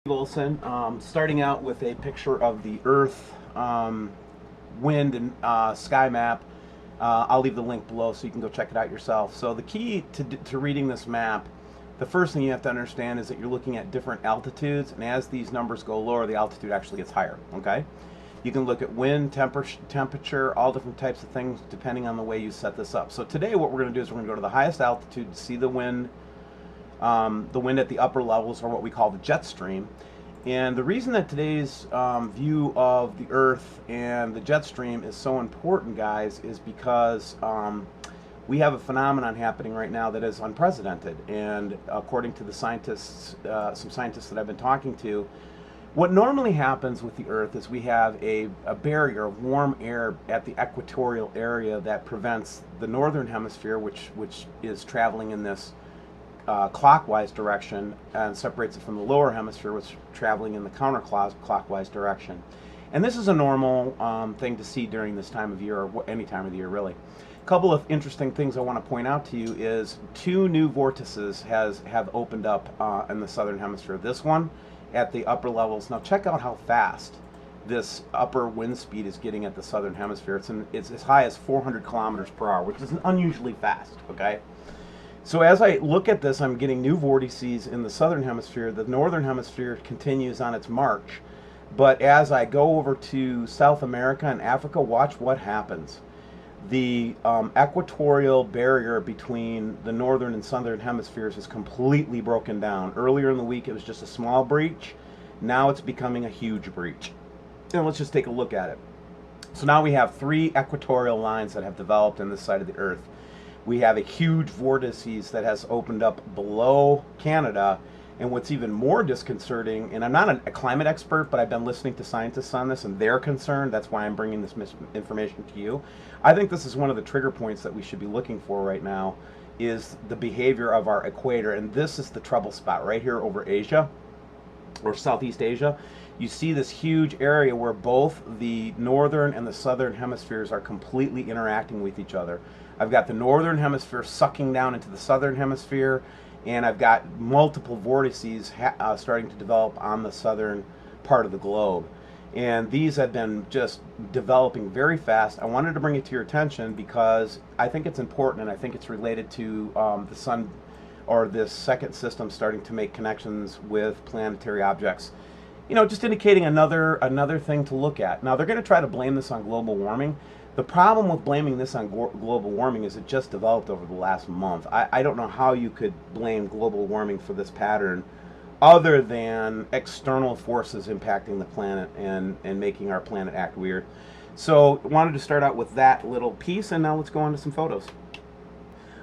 Olson, starting out with a picture of the Earth, wind, and sky map. I'll leave the link below so you can go check it out yourself. So the key to reading this map, the first thing you have to understand is that you're looking at different altitudes, and as these numbers go lower, the altitude actually gets higher, okay? You can look at wind, temperature, all different types of things depending on the way you set this up. So today what we're going to do is we're going to go to the highest altitude to see the wind. The wind at the upper levels are what we call the jet stream. And the reason that today's view of the Earth and the jet stream is so important, guys, is because we have a phenomenon happening right now that is unprecedented. And according to the scientists, some scientists that I've been talking to, what normally happens with the Earth is we have a barrier of warm air at the equatorial area that prevents the northern hemisphere, which is traveling in this clockwise direction, and separates it from the lower hemisphere, which is traveling in the counterclockwise direction. And this is a normal thing to see during this time of year, or any time of the year really. A couple of interesting things I want to point out to you is two new vortices have opened up in the southern hemisphere. This one at the upper levels. Now check out how fast this upper wind speed is getting at the southern hemisphere. It's as high as 400 kilometers per hour, which is unusually fast, okay? So as I look at this, I'm getting new vortices in the southern hemisphere. The northern hemisphere continues on its march. But as I go over to South America and Africa, watch what happens. The equatorial barrier between the northern and southern hemispheres is completely broken down. Earlier in the week, it was just a small breach. Now it's becoming a huge breach. And let's just take a look at it. So now we have three equatorial lines that have developed on this side of the Earth. We have a huge vortices that has opened up below Canada, and what's even more disconcerting, and I'm not a climate expert, but I've been listening to scientists on this, and they're concerned, that's why I'm bringing this information to you. I think this is one of the trigger points that we should be looking for right now, is the behavior of our equator, and this is the trouble spot right here over Asia, or Southeast Asia. You see this huge area where both the northern and the southern hemispheres are completely interacting with each other. I've got the northern hemisphere sucking down into the southern hemisphere, and I've got multiple vortices starting to develop on the southern part of the globe. And these have been just developing very fast. I wanted to bring it to your attention because I think it's important, and I think it's related to the sun, or this second system starting to make connections with planetary objects. You know, just indicating another thing to look at. Now, they're going to try to blame this on global warming. The problem with blaming this on global warming is it just developed over the last month. I don't know how you could blame global warming for this pattern other than external forces impacting the planet and making our planet act weird. So wanted to start out with that little piece, and now let's go on to some photos.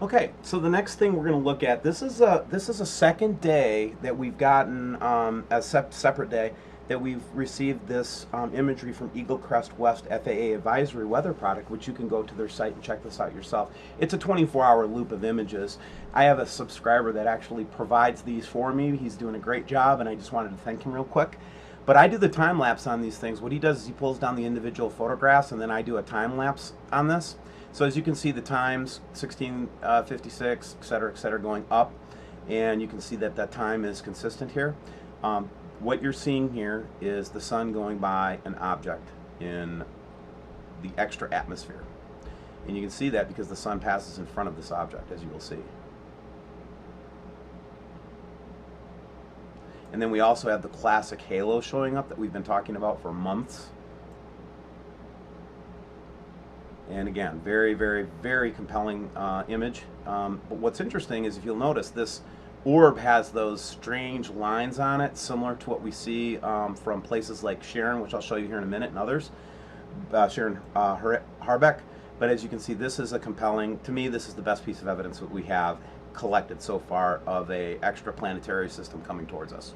Okay, so the next thing we're going to look at, this is a second day that we've gotten, a separate day, that we've received this imagery from Eagle Crest West FAA Advisory Weather Product, which you can go to their site and check this out yourself. It's a 24-hour loop of images. I have a subscriber that actually provides these for me. He's doing a great job, and I just wanted to thank him real quick. But I do the time lapse on these things. What he does is he pulls down the individual photographs, and then I do a time lapse on this. So as you can see, the times 16:56, et cetera, going up, and you can see that that time is consistent here. What you're seeing here is the sun going by an object in the extra atmosphere. And you can see that because the sun passes in front of this object, as you will see. And then we also have the classic halo showing up that we've been talking about for months. And again, very, very, very compelling image. But what's interesting is if you'll notice, this orb has those strange lines on it, similar to what we see from places like Sharon, which I'll show you here in a minute, and others, Sharon Harbeck. But as you can see, this is a compelling, to me, this is the best piece of evidence that we have collected so far of a extraplanetary system coming towards us.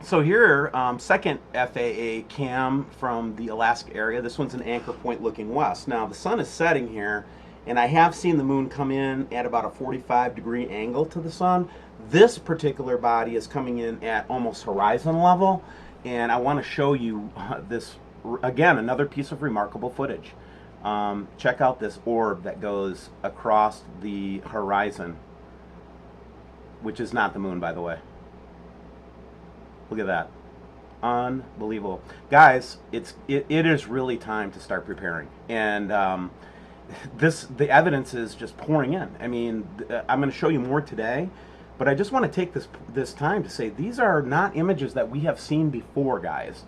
So here, second FAA cam from the Alaska area. This one's an anchor point looking west. Now the sun is setting here, and I have seen the moon come in at about a 45-degree angle to the sun. This particular body is coming in at almost horizon level, and I want to show you this, again, another piece of remarkable footage. Check out this orb that goes across the horizon, which is not the moon, by the way. Look at that. Unbelievable. Guys, it is really time to start preparing. And the evidence is just pouring in. I mean, I'm going to show you more today, but I just want to take this time to say these are not images that we have seen before, guys.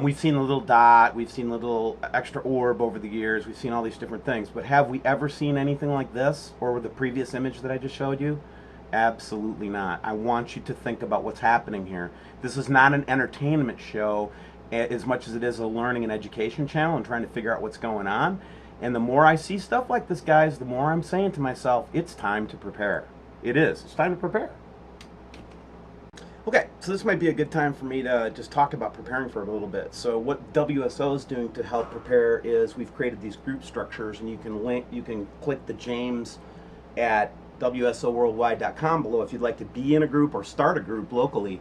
We've seen a little dot, we've seen a little extra orb over the years, we've seen all these different things, but have we ever seen anything like this, or the previous image that I just showed you? Absolutely not. I want you to think about what's happening here. This is not an entertainment show as much as it is a learning and education channel and trying to figure out what's going on. And the more I see stuff like this, guys, the more I'm saying to myself, it's time to prepare. It is. It's time to prepare. Okay, so this might be a good time for me to just talk about preparing for a little bit. So what WSO is doing to help prepare is we've created these group structures, and you can click the James at WSOworldwide.com below if you'd like to be in a group or start a group locally.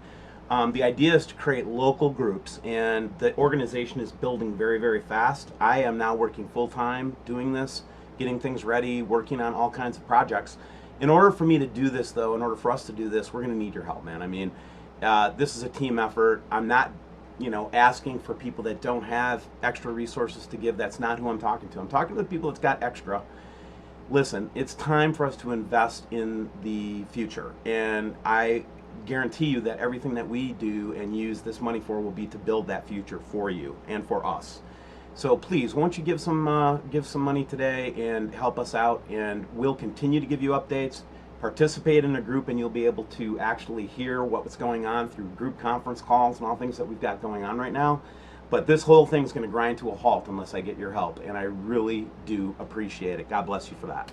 The idea is to create local groups, and the organization is building very, very fast. I am now working full-time doing this, getting things ready, working on all kinds of projects. In order for me to do this, though, in order for us to do this, we're going to need your help, man. I mean, this is a team effort. I'm not, asking for people that don't have extra resources to give. That's not who I'm talking to. I'm talking to the people that's got extra. Listen, it's time for us to invest in the future, and I guarantee you that everything that we do and use this money for will be to build that future for you and for us. So please, won't you give some money today and help us out, and we'll continue to give you updates. Participate in a group, and you'll be able to actually hear what's going on through group conference calls and all things that we've got going on right now. But this whole thing's going to grind to a halt unless I get your help, and I really do appreciate it. God bless you for that.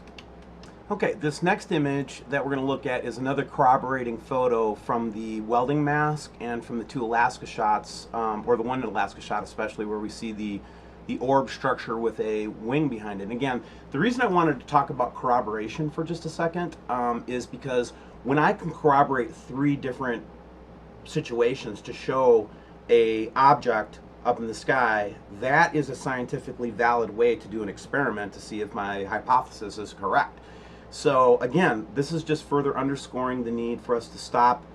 Okay, this next image that we're going to look at is another corroborating photo from the welding mask and from the two Alaska shots, or the one Alaska shot especially, where we see the orb structure with a wing behind it. And again, the reason I wanted to talk about corroboration for just a second is because when I can corroborate 3 different situations to show a object up in the sky, that is a scientifically valid way to do an experiment to see if my hypothesis is correct. So again, this is just further underscoring the need for us to stop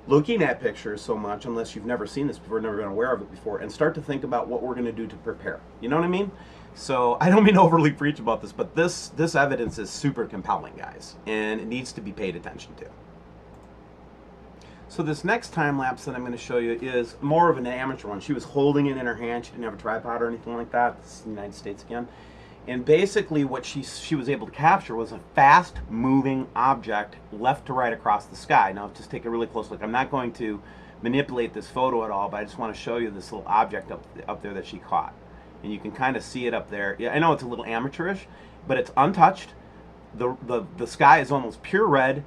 looking at pictures so much, unless you've never seen this before, never been aware of it before, and start to think about what we're going to do to prepare. You know what I mean? So I don't mean to overly preach about this, but this evidence is super compelling, guys, and it needs to be paid attention to. So this next time lapse that I'm going to show you is more of an amateur one. She was holding it in her hand. She didn't have a tripod or anything like that. This is the United States again. And basically what she was able to capture was a fast moving object left to right across the sky. Now just take a really close look. I'm not going to manipulate this photo at all, but I just want to show you this little object up there that she caught. And you can kind of see it up there. Yeah, I know it's a little amateurish, but it's untouched. The sky is almost pure red,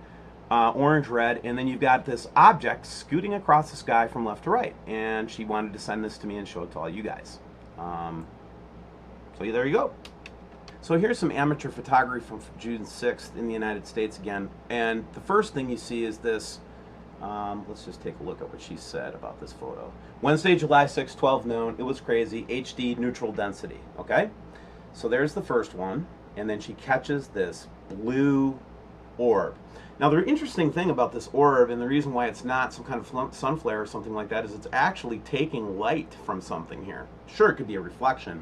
orange red, and then you've got this object scooting across the sky from left to right. And she wanted to send this to me and show it to all you guys. So there you go. So here's some amateur photography from June 6th in the United States again. And the first thing you see is this. Let's just take a look at what she said about this photo. Wednesday, July 6, 12 noon. It was crazy. HD neutral density. Okay? So there's the first one. And then she catches this blue orb. Now the interesting thing about this orb, and the reason why it's not some kind of sun flare or something like that, is it's actually taking light from something here. Sure, it could be a reflection,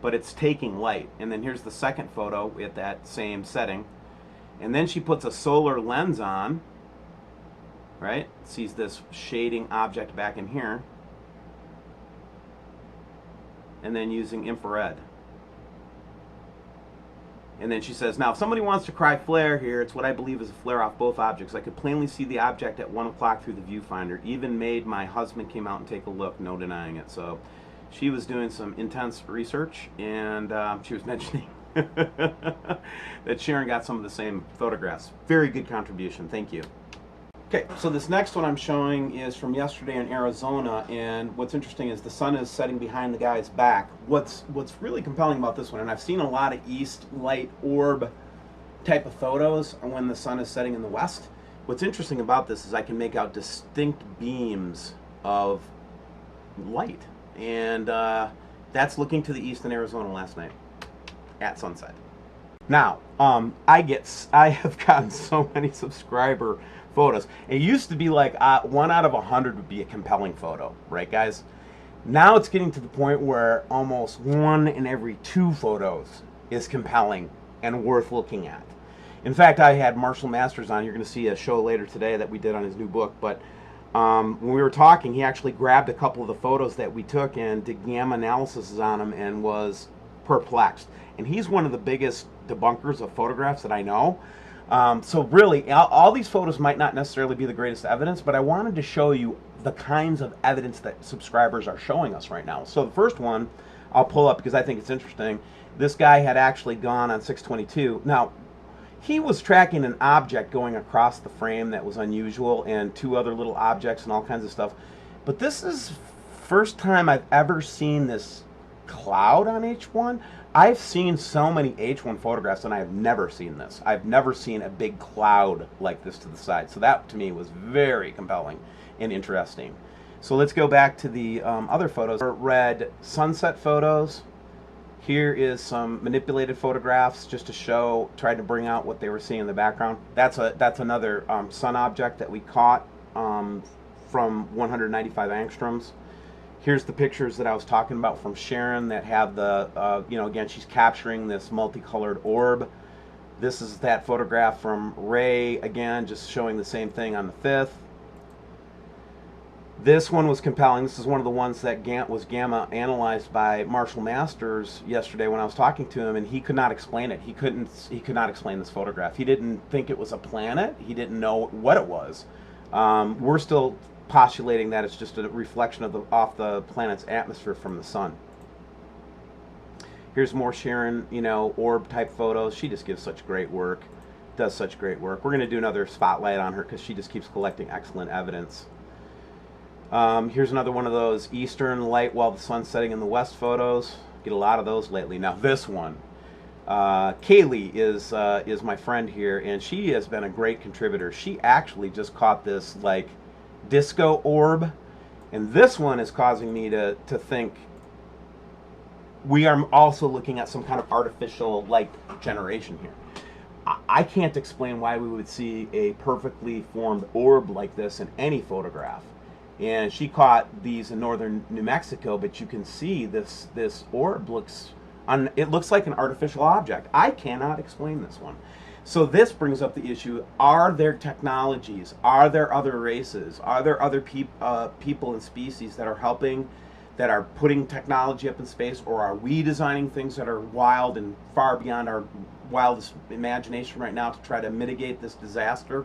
but it's taking light. And then here's the second photo at that same setting. And then she puts a solar lens on, right? Sees this shading object back in here. And then using infrared. And then she says, now if somebody wants to cry flare here, it's what I believe is a flare off both objects. I could plainly see the object at 1 o'clock through the viewfinder. Even made my husband came out and take a look, no denying it. So she was doing some intense research, and she was mentioning that Sharon got some of the same photographs. Very good contribution, thank you. Okay, so this next one I'm showing is from yesterday in Arizona, and what's interesting is the sun is setting behind the guy's back. What's really compelling about this one, and I've seen a lot of east light orb type of photos when the sun is setting in the west. What's interesting about this is I can make out distinct beams of light, and that's looking to the east in Arizona last night at sunset. Now, I have gotten so many subscriber photos. It used to be like 1 out of 100 would be a compelling photo, right, guys? Now it's getting to the point where almost 1 in every 2 photos is compelling and worth looking at. In fact, I had Marshall Masters on. You're going to see a show later today that we did on his new book. But when we were talking, he actually grabbed a couple of the photos that we took and did gamma analysis on them and was perplexed. And he's one of the biggest debunkers of photographs that I know. So really, all these photos might not necessarily be the greatest evidence, but I wanted to show you the kinds of evidence that subscribers are showing us right now. So the first one I'll pull up because I think it's interesting. This guy had actually gone on 622. Now, he was tracking an object going across the frame that was unusual and 2 other little objects and all kinds of stuff. But this is first time I've ever seen this cloud on H1. I've seen so many H1 photographs and I have never seen this. I've never seen a big cloud like this to the side. So that to me was very compelling and interesting. So let's go back to the other photos. Red sunset photos. Here is some manipulated photographs just to show, tried to bring out what they were seeing in the background. That's another sun object that we caught from 195 angstroms. Here's the pictures that I was talking about from Sharon that have the, again, she's capturing this multicolored orb. This is that photograph from Ray, again, just showing the same thing on the 5th. This one was compelling. This is one of the ones that was gamma analyzed by Marshall Masters yesterday when I was talking to him, and he could not explain it. He could not explain this photograph. He didn't think it was a planet. He didn't know what it was. We're still postulating that it's just a reflection of off the planet's atmosphere from the sun. Here's more Sharon, orb type photos. She just gives such great work, does such great work. We're going to do another spotlight on her because she just keeps collecting excellent evidence. Here's another one of those eastern light while the sun's setting in the west photos. Get a lot of those lately. Now this one, Kaylee is my friend here, and she has been a great contributor. She actually just caught this like disco orb, and this one is causing me to think we are also looking at some kind of artificial light generation here. I can't explain why we would see a perfectly formed orb like this in any photograph. And she caught these in northern New Mexico, but you can see this orb looks like an artificial object. I cannot explain this one. So this brings up the issue: are there technologies? Are there other races? Are there other people and species that are helping, that are putting technology up in space, or are we designing things that are wild and far beyond our wildest imagination right now to try to mitigate this disaster?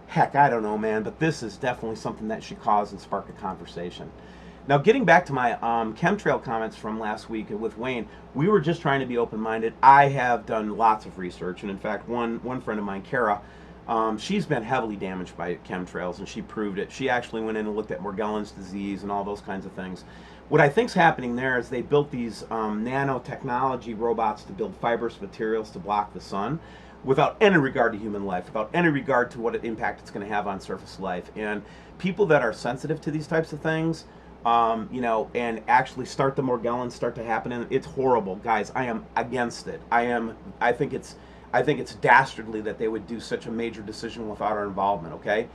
Heck, I don't know, man, but this is definitely something that should cause and spark a conversation. Now, getting back to my chemtrail comments from last week with Wayne, we were just trying to be open-minded. I have done lots of research, and in fact, one friend of mine, Kara, she's been heavily damaged by chemtrails, and she proved it. She actually went in and looked at Morgellons disease and all those kinds of things. What I think's happening there is they built these nanotechnology robots to build fibrous materials to block the sun, without any regard to human life, without any regard to what impact it's going to have on surface life. And people that are sensitive to these types of things, and actually start the Morgellons start to happen, and it's horrible, guys. I am against it. I think it's dastardly that they would do such a major decision without our involvement. Okay,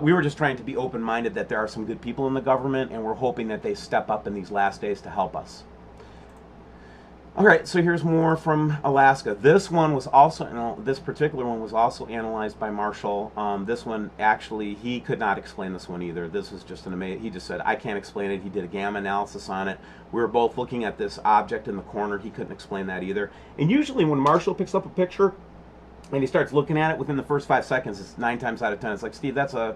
we were just trying to be open-minded that there are some good people in the government, and we're hoping that they step up in these last days to help us. All right, so here's more from Alaska. This one was also, this particular one was also analyzed by Marshall. This one, actually, he could not explain this one either. This was just an amazing, he just said, I can't explain it. He did a gamma analysis on it. We were both looking at this object in the corner. He couldn't explain that either. And usually when Marshall picks up a picture and he starts looking at it, within the first 5 seconds, it's 9 times out of 10. It's like, Steve, that's a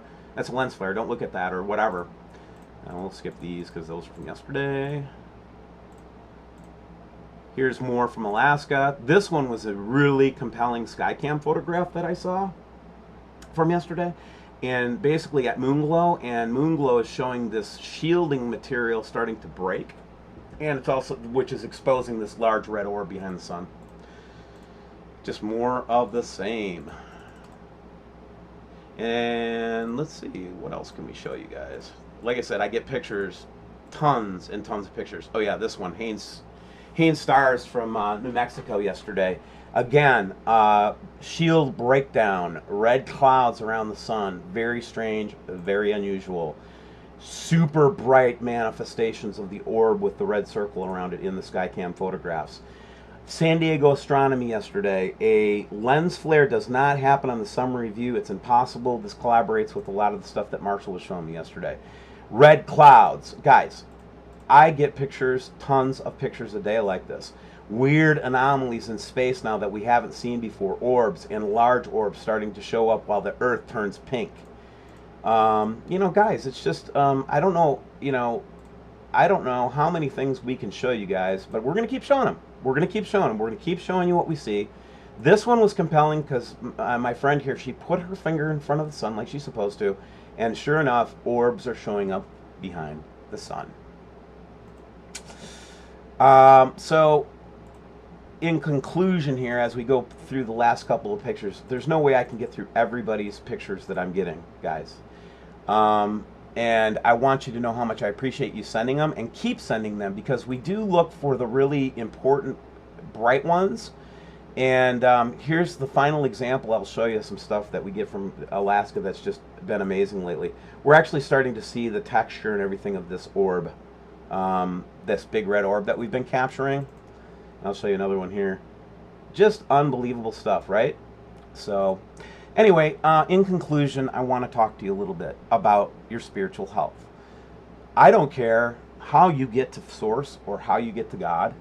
lens flare. Don't look at that, or whatever. And we'll skip these because those are from yesterday. Here's more from Alaska. This one was a really compelling Skycam photograph that I saw from yesterday. And basically at Moonglow, and Moonglow is showing this shielding material starting to break. And it's also, which is exposing this large red orb behind the sun. Just more of the same. And let's see, what else can we show you guys? Like I said, I get pictures, tons and tons of pictures. Oh yeah, this one, Haynes Stars from New Mexico yesterday. Again, shield breakdown, red clouds around the sun, very strange, very unusual. Super bright manifestations of the orb with the red circle around it in the Skycam photographs. San Diego astronomy yesterday. A lens flare does not happen on the summary view. It's impossible. This collaborates with a lot of the stuff that Marshall was showing me yesterday. Red clouds. Guys, I get pictures, tons of pictures a day like this. Weird anomalies in space now that we haven't seen before. Orbs and large orbs starting to show up while the Earth turns pink. You know, guys, it's just, I don't know, I don't know how many things we can show you guys, but we're going to keep showing them. We're going to keep showing them. We're going to keep showing you what we see. This one was compelling because my friend here, she put her finger in front of the sun like she's supposed to, and sure enough, orbs are showing up behind the sun. So, in conclusion here, as we go through the last couple of pictures, there's no way I can get through everybody's pictures that I'm getting, guys. And I want you to know how much I appreciate you sending them, and keep sending them, because we do look for the really important, bright ones. And here's the final example. I'll show you some stuff that we get from Alaska that's just been amazing lately. We're actually starting to see the texture and everything of this orb, this big red orb that we've been capturing. I'll show you another one here. Just unbelievable stuff, right? So anyway, in conclusion, I want to talk to you a little bit about your spiritual health. I don't care how you get to Source or how you get to God,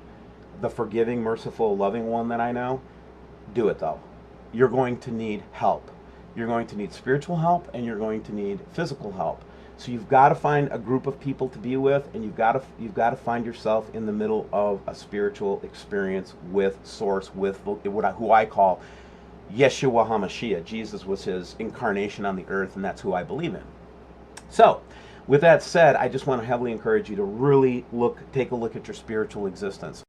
the forgiving, merciful, loving one that I know. Do it though. You're going to need help. You're going to need spiritual help, and you're going to need physical help. So you've got to find a group of people to be with, and you've got to find yourself in the middle of a spiritual experience with Source, with who I call Yeshua HaMashiach. Jesus was his incarnation on the earth, and that's who I believe in. So, with that said, I just want to heavily encourage you to really take a look at your spiritual existence.